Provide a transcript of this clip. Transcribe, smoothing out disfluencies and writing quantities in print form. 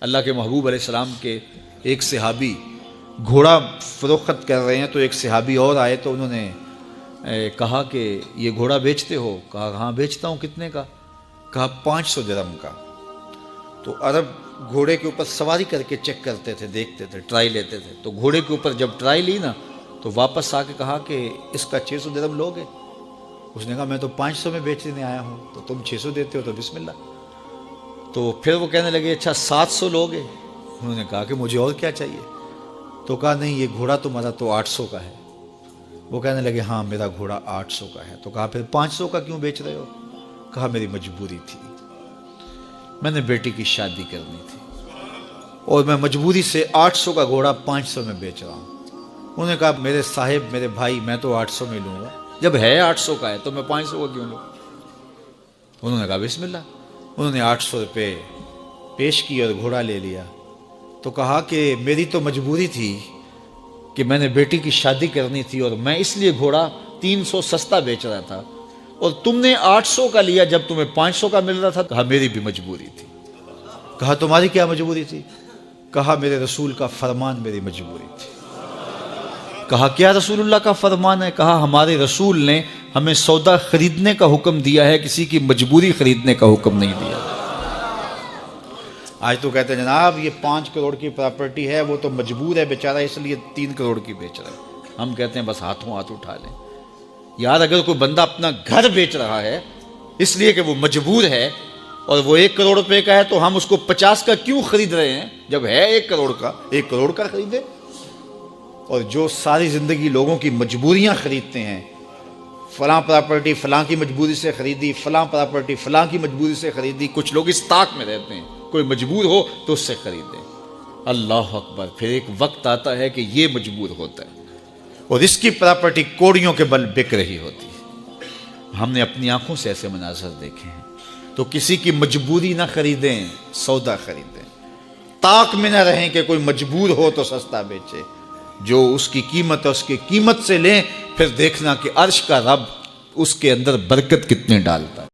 اللہ کے محبوب علیہ السلام کے ایک صحابی گھوڑا فروخت کر رہے ہیں، تو ایک صحابی اور آئے تو انہوں نے کہا کہ یہ گھوڑا بیچتے ہو؟ کہا ہاں بیچتا ہوں۔ کتنے کا؟ کہا 500 درہم کا۔ تو عرب گھوڑے کے اوپر سواری کر کے چیک کرتے تھے، دیکھتے تھے، ٹرائی لیتے تھے۔ تو گھوڑے کے اوپر جب ٹرائی لی نا تو واپس آ کے کہا کہ اس کا 600 درہم لوگے؟ اس نے کہا میں تو 500 میں بیچنے آیا ہوں، تو تم 600 دیتے ہو تو بسم اللہ۔ تو پھر وہ کہنے لگے اچھا 700 لوگے؟ انہوں نے کہا کہ مجھے اور کیا چاہیے؟ تو کہا نہیں یہ گھوڑا تمہارا تو 800 کا ہے۔ وہ کہنے لگے ہاں میرا گھوڑا 800 کا ہے۔ تو کہا پھر 500 کا کیوں بیچ رہے ہو؟ کہا میری مجبوری تھی، میں نے بیٹی کی شادی کرنی تھی اور میں مجبوری سے 800 کا گھوڑا 500 میں بیچ رہا ہوں۔ انہوں نے کہا میرے صاحب، میرے بھائی، میں تو 800 میں لوں گا، جب ہے 800 کا ہے تو میں 500 کا کیوں لوں؟ انہوں نے کہا بسم اللہ۔ انہوں نے 800 روپے پیش کی اور گھوڑا لے لیا۔ تو کہا کہ میری تو مجبوری تھی کہ میں نے بیٹی کی شادی کرنی تھی اور میں اس لیے گھوڑا 300 سستا بیچ رہا تھا، اور تم نے 800 کا لیا جب تمہیں 500 کا مل رہا تھا۔ کہا میری بھی مجبوری تھی۔ کہا تمہاری کیا مجبوری تھی؟ کہا میرے رسول کا فرمان میری مجبوری تھی۔ کہا کیا رسول اللہ کا فرمان ہے؟ کہا ہمارے رسول نے ہمیں سودا خریدنے کا حکم دیا ہے، کسی کی مجبوری خریدنے کا حکم نہیں دیا۔ آج تو کہتے ہیں جناب یہ 5 کروڑ کی پراپرٹی ہے، وہ تو مجبور ہے بیچارہ اس لیے 3 کروڑ کی بیچ رہا ہے۔ ہم کہتے ہیں بس ہاتھوں ہاتھ اٹھا لیں۔ یار اگر کوئی بندہ اپنا گھر بیچ رہا ہے اس لیے کہ وہ مجبور ہے اور وہ 1 کروڑ روپے کا ہے، تو ہم اس کو 50 کا کیوں خرید رہے ہیں؟ جب ہے 1 کروڑ کا، 1 کروڑ کا خریدے۔ اور جو ساری زندگی لوگوں کی مجبوریاں خریدتے ہیں، فلاں پراپرٹی فلاں کی مجبوری سے خریدی، فلاں پراپرٹی فلاں کی مجبوری سے خریدی، کچھ لوگ اس طاق میں رہتے ہیں کوئی مجبور ہو تو اس سے خریدیں۔ اللہ اکبر، پھر ایک وقت آتا ہے کہ یہ مجبور ہوتا ہے اور اس کی پراپرٹی کوڑیوں کے بل بک رہی ہوتی ہے۔ ہم نے اپنی آنکھوں سے ایسے مناظر دیکھے ہیں۔ تو کسی کی مجبوری نہ خریدیں، سودا خریدیں۔ طاق میں نہ رہیں کہ کوئی مجبور ہو تو سستا بیچے۔ جو اس کی قیمت ہے اس کی قیمت سے لیں، پھر دیکھنا کہ عرش کا رب اس کے اندر برکت کتنے ڈالتا ہے۔